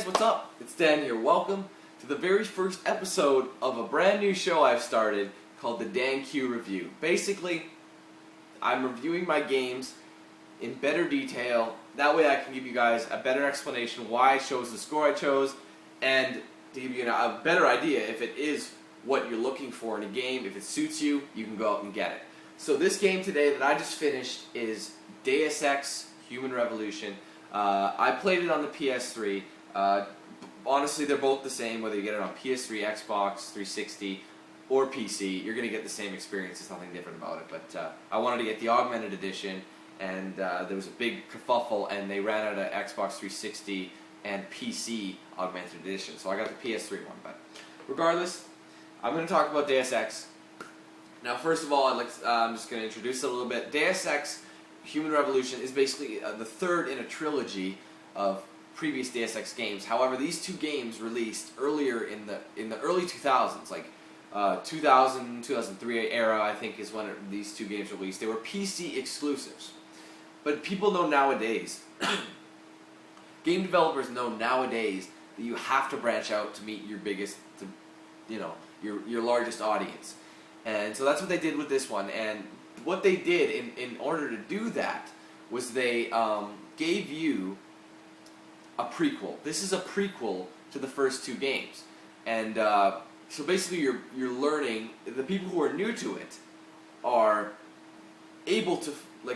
guys, what's up? It's Dan here. Welcome to the very first episode of a brand new show I've started called the DanQ Review. Basically, I'm reviewing my games in better detail. That way I can give you guys a better explanation why I chose the score I chose, and to give you a better idea if it is what you're looking for in a game. If it suits you, you can go out and get it. So this game today that I just finished is Deus Ex Human Revolution. I played it on the PS3. Honestly, they're both the same, whether you get it on PS3, Xbox 360, or PC. You're going to get the same experience. There's nothing different about it. But I wanted to get the Augmented Edition, and there was a big kerfuffle, and they ran out of Xbox 360 and PC Augmented Edition. So I got the PS3 one. But regardless, I'm going to talk about Deus Ex. Now, first of all, I'm just going to introduce it a little bit. Deus Ex Human Revolution is basically the third in a trilogy of previous Deus Ex games. However, these two games released earlier in the early 2000s, like 2000, 2003 era, I think is when these two games were released. They were PC exclusives. But people know nowadays, game developers know nowadays that you have to branch out to meet your biggest, your largest audience. And so that's what they did with this one. And what they did in order to do that was they gave you a prequel. This is a prequel to the first two games. And so basically you're learning, the people who are new to it are able to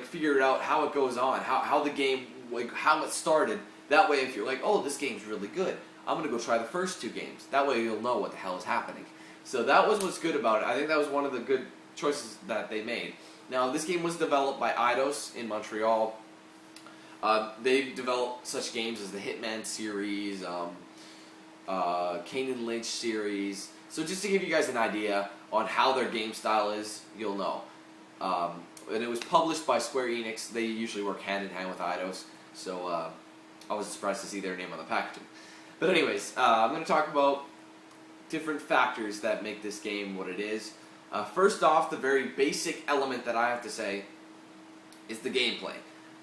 figure out how it goes on, how the game, how it started. That way if you're like, oh, this game's really good, I'm going to go try the first two games. That way you'll know what the hell is happening. So that was what's good about it. I think that was one of the good choices that they made. Now, this game was developed by Eidos in Montreal. They've developed such games as the Hitman series, Kane and Lynch series. So just to give you guys an idea on how their game style is, you'll know. And it was published by Square Enix. They usually work hand in hand with Eidos. So I was surprised to see their name on the packaging. But anyways, I'm going to talk about different factors that make this game what it is. First off, the very basic element that I have to say is the gameplay.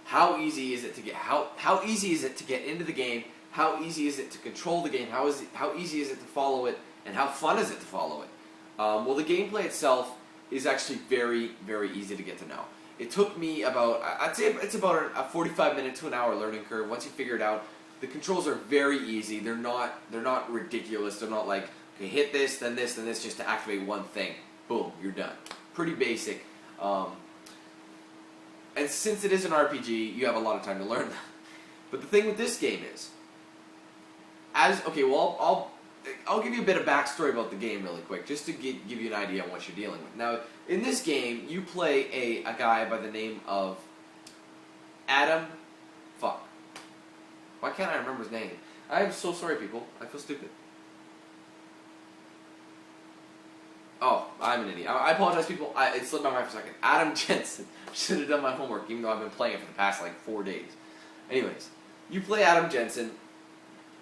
How easy is it to get? How easy is it to get into the game? How easy is it to control the game? How easy is it to follow it? And how fun is it to follow it? Well, the gameplay itself is actually very, very easy to get to know. It took me about, I'd say it's about a 45-minute to an hour learning curve. Once you figure it out, the controls are very easy. They're not ridiculous. They're not like, okay, hit this, then this, then this, just to activate one thing. Boom, you're done. Pretty basic. And since it is an RPG, you have a lot of time to learn them. But the thing with this game is, I'll give you a bit of backstory about the game really quick, just to give you an idea on what you're dealing with. Now, in this game, you play a guy by the name of Adam. Fuck. Why can't I remember his name? I am so sorry, people. I feel stupid. Oh, I'm an idiot. I apologize, people. It slipped my mind for a second. Adam Jensen. Should have done my homework, even though I've been playing it for the past 4 days. Anyways, you play Adam Jensen.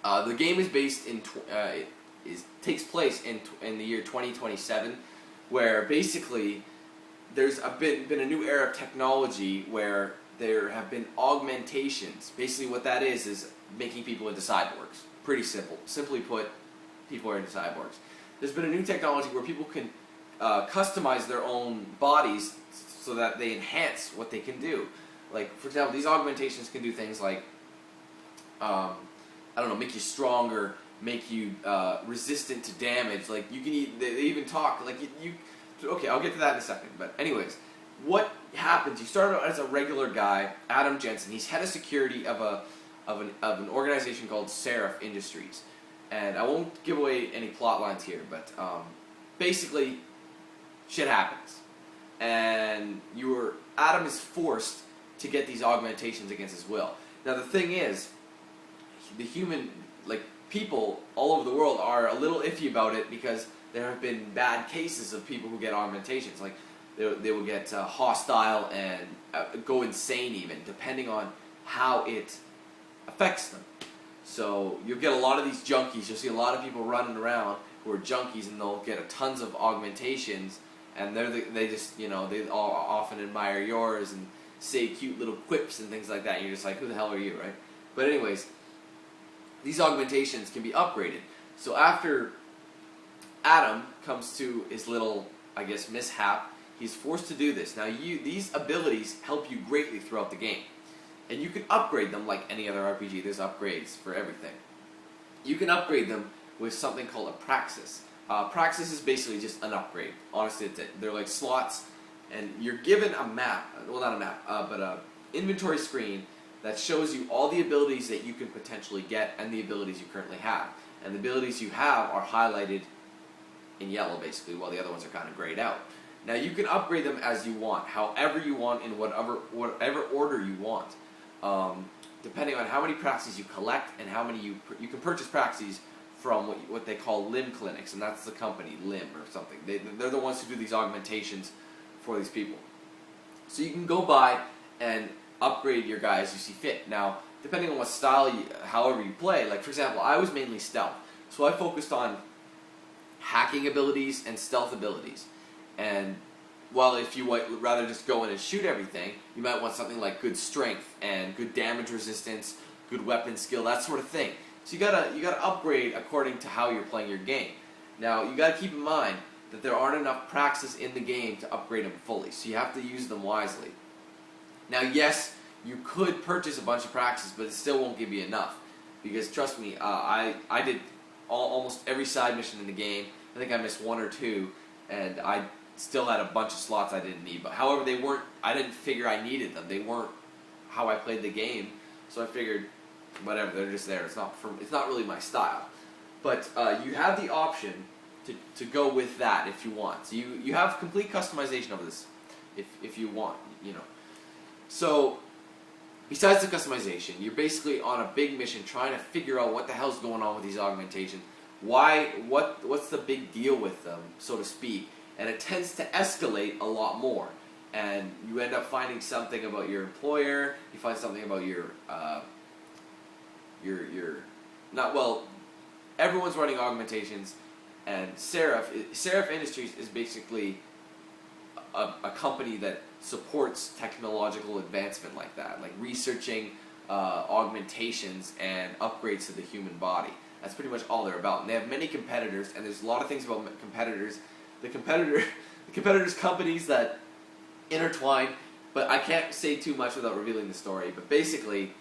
The game is based in takes place in the year 2027, where basically there's been a new era of technology where there have been augmentations. Basically, what that is making people into cyborgs. Pretty simple. Simply put, people are into cyborgs. There's been a new technology where people can customize their own bodies so that they enhance what they can do. Like, for example, these augmentations can do things like, make you stronger, make you resistant to damage. Like, you can they even talk. Like, okay, I'll get to that in a second. But anyways, what happens? You start out as a regular guy, Adam Jensen. He's head of security of an organization called Seraph Industries. And I won't give away any plot lines here, but basically, shit happens. And Adam is forced to get these augmentations against his will. Now the thing is, the human, people all over the world are a little iffy about it because there have been bad cases of people who get augmentations. Like, they will get hostile and go insane even, depending on how it affects them. So you'll get a lot of these junkies. You'll see a lot of people running around who are junkies, and they'll get tons of augmentations, and they all often admire yours and say cute little quips and things like that. And you're just like, who the hell are you, right? But anyways, these augmentations can be upgraded. So after Adam comes to his little, I guess, mishap, he's forced to do this. Now, these abilities help you greatly throughout the game. And you can upgrade them like any other RPG. There's upgrades for everything. You can upgrade them with something called a praxis. Praxis is basically just an upgrade. Honestly, it's it. They're like slots, and you're given a map. Well, not a map, but an inventory screen that shows you all the abilities that you can potentially get and the abilities you currently have. And the abilities you have are highlighted in yellow, basically, while the other ones are kind of grayed out. Now, you can upgrade them as you want, however you want, in whatever order you want. Depending on how many praxis you collect and how many you can purchase praxis from what they call limb clinics, and that's the company, Limb or something. They're the ones who do these augmentations for these people. So you can go by and upgrade your guy as you see fit. Now, depending on what style, however you play, like for example, I was mainly stealth, so I focused on hacking abilities and stealth abilities. And well, if you would rather just go in and shoot everything, you might want something like good strength and good damage resistance, good weapon skill, that sort of thing. So you gotta upgrade according to how you're playing your game. Now, you gotta keep in mind that there aren't enough praxis in the game to upgrade them fully, so you have to use them wisely. Now, yes, you could purchase a bunch of praxis, but it still won't give you enough. Because trust me, I did almost every side mission in the game. I think I missed one or two, and I still had a bunch of slots I didn't need. But however, they weren't. I didn't figure I needed them. They weren't how I played the game. So I figured, whatever, they're just there. It's not really my style. But you have the option to go with that if you want. So you have complete customization of this if you want, you know. So besides the customization, you're basically on a big mission trying to figure out what the hell's going on with these augmentations. What's the big deal with them, so to speak? And it tends to escalate a lot more. And you end up finding something about your employer. You find something about everyone's running augmentations, and Seraph Industries is basically a company that supports technological advancement like that, like researching augmentations and upgrades to the human body. That's pretty much all they're about. And they have many competitors, and there's a lot of things about competitors. The competitors' companies that intertwine, but I can't say too much without revealing the story. But basically,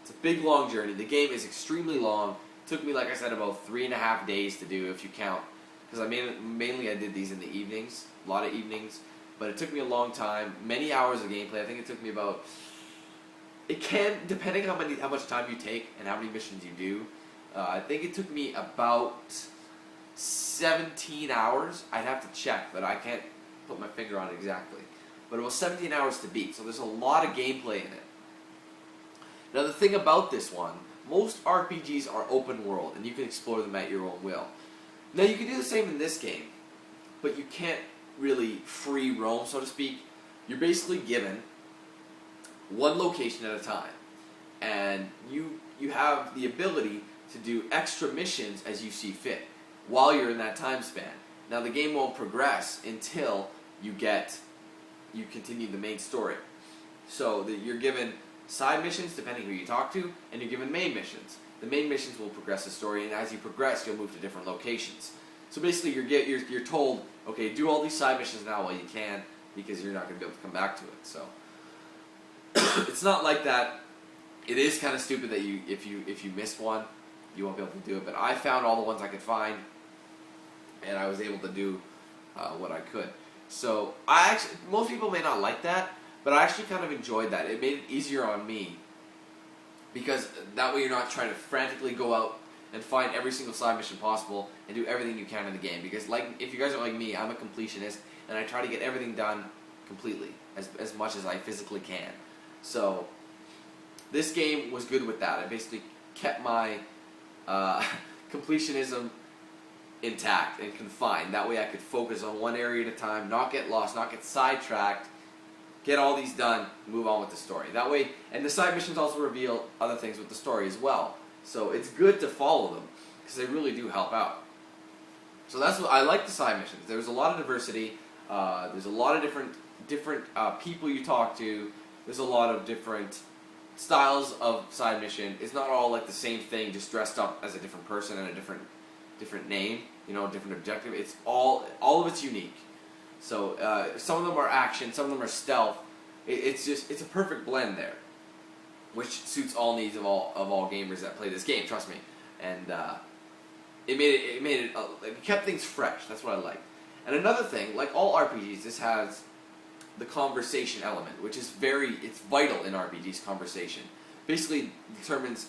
it's a big, long journey. The game is extremely long. It took me, like I said, about 3.5 days to do, if you count, because mainly I did these in the evenings, a lot of evenings. But it took me a long time, many hours of gameplay. I think it took me about. It can, depending on how much time you take and how many missions you do. I think it took me about 17 hours. I'd have to check, but I can't put my finger on it exactly. But it was 17 hours to beat, so there's a lot of gameplay in it. Now the thing about this one, most RPGs are open world, and you can explore them at your own will. Now you can do the same in this game, but you can't really free roam, so to speak. You're basically given one location at a time, and you have the ability to do extra missions as you see fit while you're in that time span. Now the game won't progress until you continue the main story. So you're given side missions depending who you talk to, and you're given main missions. The main missions will progress the story, and as you progress, you'll move to different locations. So basically, you're told, okay, do all these side missions now while you can, because you're not going to be able to come back to it. So it's not like that. It is kind of stupid that if you missed one, you won't be able to do it. But I found all the ones I could find, and I was able to do what I could. So most people may not like that, but I actually kind of enjoyed that. It made it easier on me, because that way you're not trying to frantically go out and find every single side mission possible and do everything you can in the game. Because if you guys are like me, I'm a completionist, and I try to get everything done completely, as much as I physically can. So this game was good with that. I basically kept my completionism intact and confined. That way I could focus on one area at a time, not get lost, not get sidetracked, get all these done, move on with the story. That way, and the side missions also reveal other things with the story as well. So it's good to follow them, because they really do help out. So that's what I like, the side missions. There's a lot of diversity. There's a lot of different people you talk to. There's a lot of different styles of side mission. It's not all like the same thing, just dressed up as a different person and a different name, different objective. It's all of it's unique. So some of them are action, some of them are stealth. It's a perfect blend there, which suits all needs of all gamers that play this game. Trust me, and it kept things fresh. That's what I liked. And another thing, like all RPGs, this has the conversation element, which is it's vital in RPGs. Conversation basically determines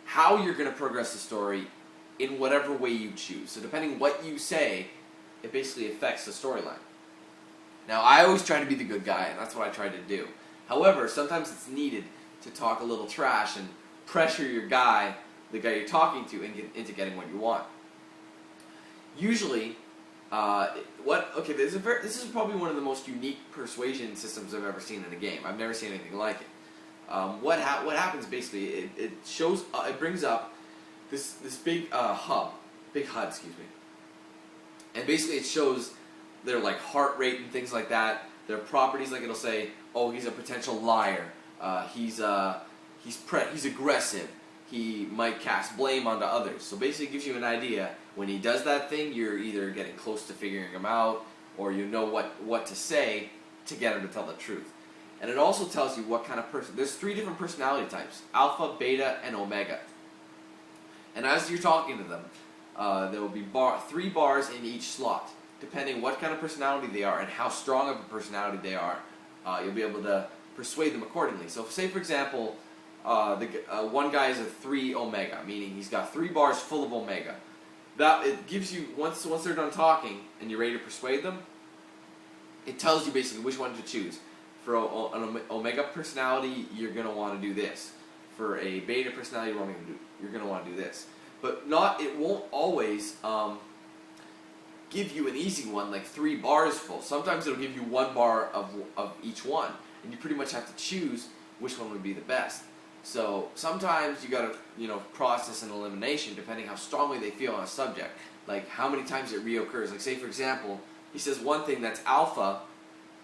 how you're going to progress the story in whatever way you choose. So depending what you say, it basically affects the storyline. Now, I always try to be the good guy, and that's what I try to do. However, sometimes it's needed to talk a little trash and pressure your guy, the guy you're talking to, into getting what you want. Usually, this is probably one of the most unique persuasion systems I've ever seen in a game. I've never seen anything like it. What happens basically? It brings up this big HUD, excuse me, and basically it shows their like heart rate and things like that. Their properties, like it'll say, oh, he's a potential liar. He's aggressive. He might cast blame onto others. So basically it gives you an idea. When he does that thing, you're either getting close to figuring him out, or you know what to say to get him to tell the truth. And it also tells you what kind of person. There's 3 different personality types: alpha, beta, and omega. And as you're talking to them, there will be 3 bars in each slot. Depending what kind of personality they are and how strong of a personality they are, you'll be able to persuade them accordingly. So say, for example, one guy is a 3 omega, meaning he's got 3 bars full of omega. That it gives you, once they're done talking and you're ready to persuade them, it tells you basically which one to choose. For an omega personality, you're going to want to do this. For a beta personality, you're going to want to do this. But it won't always give you an easy one, like 3 bars full. Sometimes it'll give you 1 bar of each one, and you pretty much have to choose which one would be the best. So sometimes you gotta, process an elimination depending how strongly they feel on a subject. Like how many times it reoccurs. Like say, for example, he says one thing that's alpha,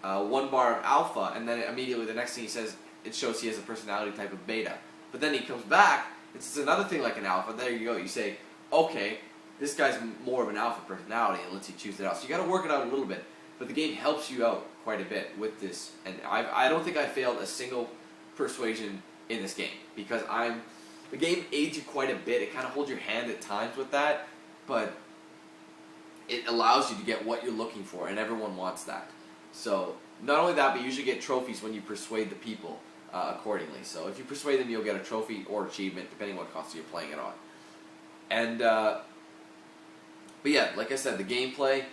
1 bar of alpha, and then immediately the next thing he says, it shows he has a personality type of beta. But then he comes back, and says another thing like an alpha. There you go. You say, okay, this guy's more of an alpha personality, and lets you choose it out. So you gotta work it out a little bit. But the game helps you out quite a bit with this. And I don't think I failed a single persuasion in this game, because the game aids you quite a bit. It kind of holds your hand at times with that, but it allows you to get what you're looking for, and everyone wants that. So not only that, but you usually get trophies when you persuade the people accordingly. So if you persuade them, you'll get a trophy or achievement, depending what console you're playing it on. And but yeah, like I said, the gameplay,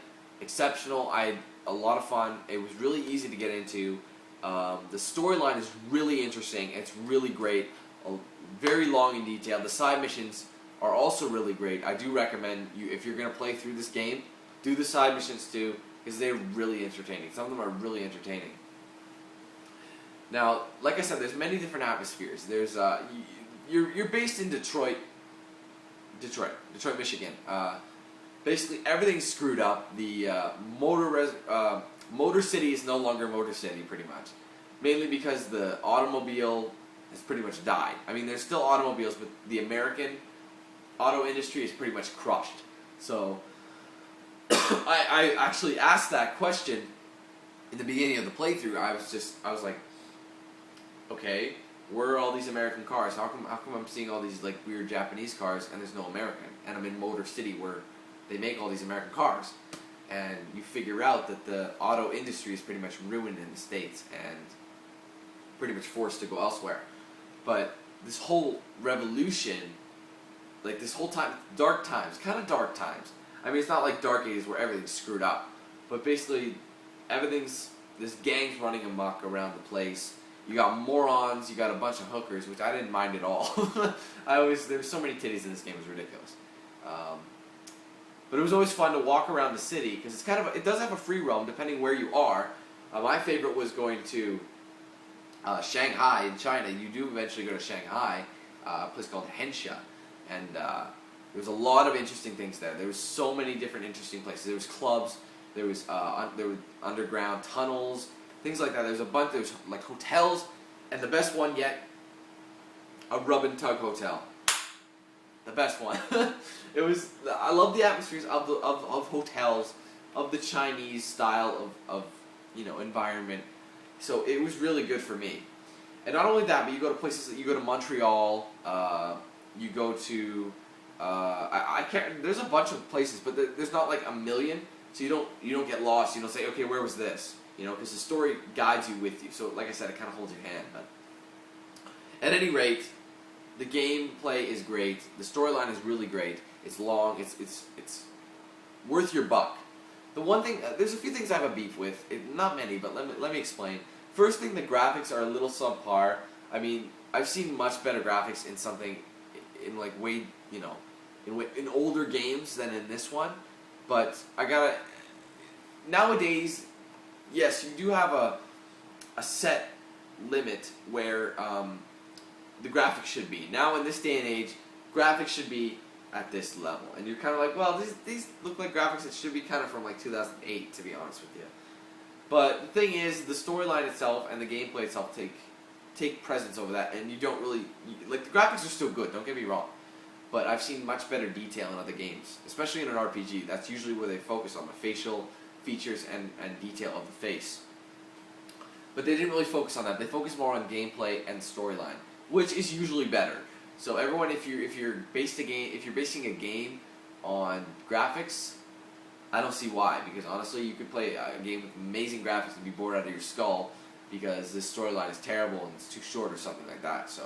exceptional. I had a lot of fun. It was really easy to get into. The storyline is really interesting. It's really great. Very long and detailed. The side missions are also really great. I do recommend you, if you're going to play through this game, do the side missions too, because they're really entertaining. Some of them are really entertaining. Now, like I said, there's many different atmospheres. There's you're based in Detroit, Michigan. Basically, everything's screwed up. The Motor City is no longer Motor City, pretty much. Mainly because the automobile has pretty much died. I mean, there's still automobiles, but the American auto industry is pretty much crushed. So, I actually asked that question in the beginning of the playthrough. I was like, okay, where are all these American cars? How come I'm seeing all these like weird Japanese cars and there's no American? And I'm in Motor City where they make all these American cars. And you figure out that the auto industry is pretty much ruined in the States and pretty much forced to go elsewhere. But this whole revolution, like this whole time, dark times, kind of dark times. I mean, it's not like Dark Ages where everything's screwed up, but basically this gang's running amok around the place. You got morons, you got a bunch of hookers, which I didn't mind at all. There's so many titties in this game, it was ridiculous. But it was always fun to walk around the city, because it does have a free roam depending where you are. My favorite was going to Shanghai in China. You do eventually go to Shanghai, a place called Hensha, and there was a lot of interesting things there. There was so many different interesting places. There was clubs, there were underground tunnels, things like that. There was like hotels, and the best one yet a rub and tug hotel. The best one. I love the atmospheres of hotels, of the Chinese style of environment. So it was really good for me. And not only that, but you go to places that you go to Montreal, you go to I can't. There's a bunch of places, but there's not like a million, so you don't get lost. You don't say, okay, where was this? Because the story guides you with you. So like I said, it kind of holds your hand. But at any rate, the gameplay is great. The storyline is really great. It's long. It's worth your buck. The one thing, there's a few things I have a beef with. Not many, but let me explain. First thing, the graphics are a little subpar. I mean, I've seen much better graphics in something, in like way, in older games than in this one. But nowadays, yes, you do have a set limit where the graphics should be. Now in this day and age, graphics should be at this level. And you're kind of like, well, these look like graphics that should be kind of from like 2008, to be honest with you. But the thing is, the storyline itself and the gameplay itself take precedence over that, and you don't really... Like, the graphics are still good, don't get me wrong. But I've seen much better detail in other games, especially in an RPG. That's usually where they focus on the facial features and detail of the face. But they didn't really focus on that. They focus more on gameplay and storyline, which is usually better. So everyone, if you're basing a game on graphics, I don't see why. Because honestly, you could play a game with amazing graphics and be bored out of your skull because this storyline is terrible and it's too short or something like that. So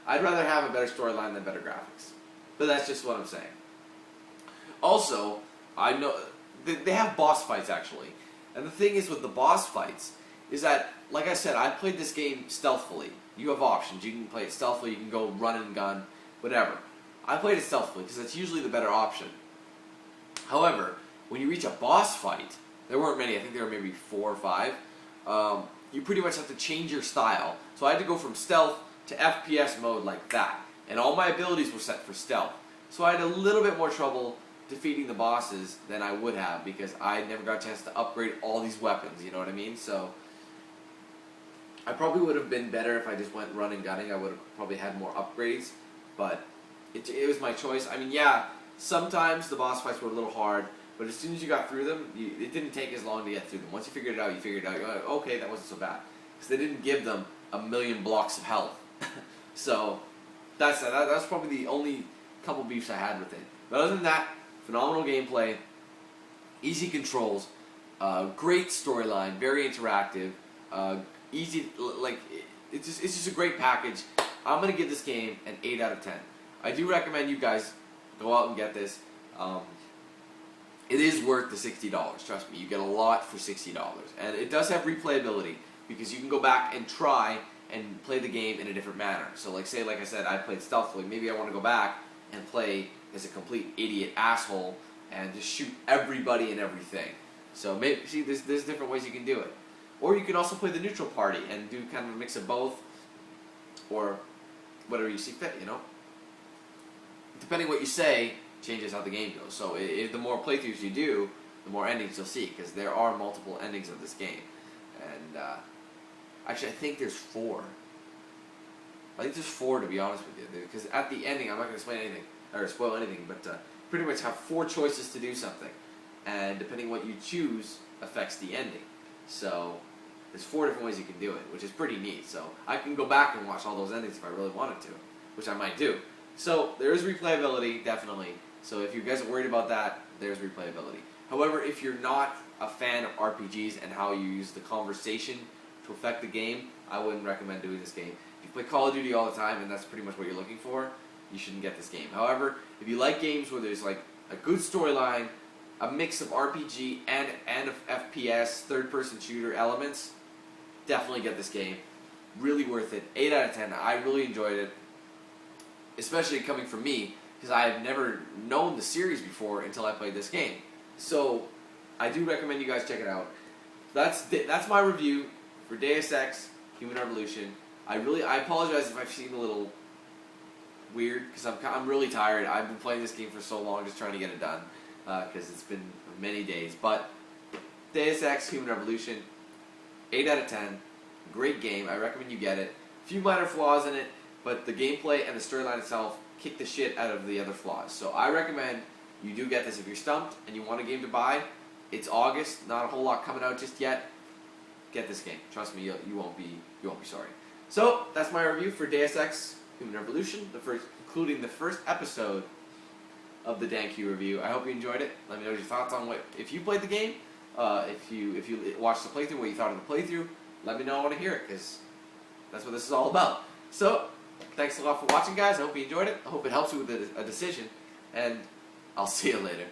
I'd rather have a better storyline than better graphics. But that's just what I'm saying. Also, I know they have boss fights actually, and the thing is with the boss fights is that, like I said, I played this game stealthily. You have options. You can play it stealthily. You can go run and gun, whatever. I played it stealthily because that's usually the better option. However, when you reach a boss fight, there weren't many. I think there were maybe 4 or 5. You pretty much have to change your style. So I had to go from stealth to FPS mode like that. And all my abilities were set for stealth. So I had a little bit more trouble defeating the bosses than I would have because I never got a chance to upgrade all these weapons, you know what I mean? So I probably would have been better if I just went running gunning. I would have probably had more upgrades, but it was my choice. I mean, yeah, sometimes the boss fights were a little hard, but as soon as you got through them, it didn't take as long to get through them. Once you figured it out, You're like, okay, that wasn't so bad. Because they didn't give them a million blocks of health. So that's probably the only couple beefs I had with it. But other than that, phenomenal gameplay, easy controls, great storyline, very interactive, easy, like, it's just a great package. I'm going to give this game an 8 out of 10. I do recommend you guys go out and get this. It is worth the $60, trust me. You get a lot for $60. And it does have replayability, because you can go back and try and play the game in a different manner. So like I said, I played stealthily. Maybe I want to go back and play as a complete idiot asshole and just shoot everybody and everything. So maybe, see, there's different ways you can do it. Or you can also play the neutral party and do kind of a mix of both, or whatever you see fit, Depending what you say, changes how the game goes. So the more playthroughs you do, the more endings you'll see, because there are multiple endings of this game. And actually, I think there's 4. I think there's 4, to be honest with you, because at the ending, I'm not going to explain anything or spoil anything, but pretty much have 4 choices to do something, and depending what you choose affects the ending. So there's 4 different ways you can do it, which is pretty neat. So I can go back and watch all those endings if I really wanted to, which I might do. So there is replayability, definitely. So if you guys are worried about that, there's replayability. However, if you're not a fan of RPGs and how you use the conversation to affect the game, I wouldn't recommend doing this game. If you play Call of Duty all the time and that's pretty much what you're looking for, you shouldn't get this game. However, if you like games where there's like a good storyline, a mix of RPG and of FPS, third-person shooter elements, definitely get this game. Really worth it. 8 out of 10. I really enjoyed it, especially coming from me, because I have never known the series before until I played this game. So I do recommend you guys check it out. That's my review for Deus Ex: Human Revolution. I apologize if I've seemed a little weird, because I'm really tired. I've been playing this game for so long, just trying to get it done, because it's been many days. But Deus Ex: Human Revolution, 8 out of 10. Great game. I recommend you get it. A few minor flaws in it, but the gameplay and the storyline itself kick the shit out of the other flaws. So I recommend you do get this if you're stumped and you want a game to buy. It's August, not a whole lot coming out just yet. Get this game. Trust me, you won't be sorry. So that's my review for Deus Ex: Human Revolution, including the first episode of the DanQ review. I hope you enjoyed it. Let me know your thoughts on if you played the game, if you watched the playthrough, what you thought of the playthrough. Let me know. I want to hear it because that's what this is all about. So thanks a lot for watching, guys. I hope you enjoyed it. I hope it helps you with a decision, and I'll see you later.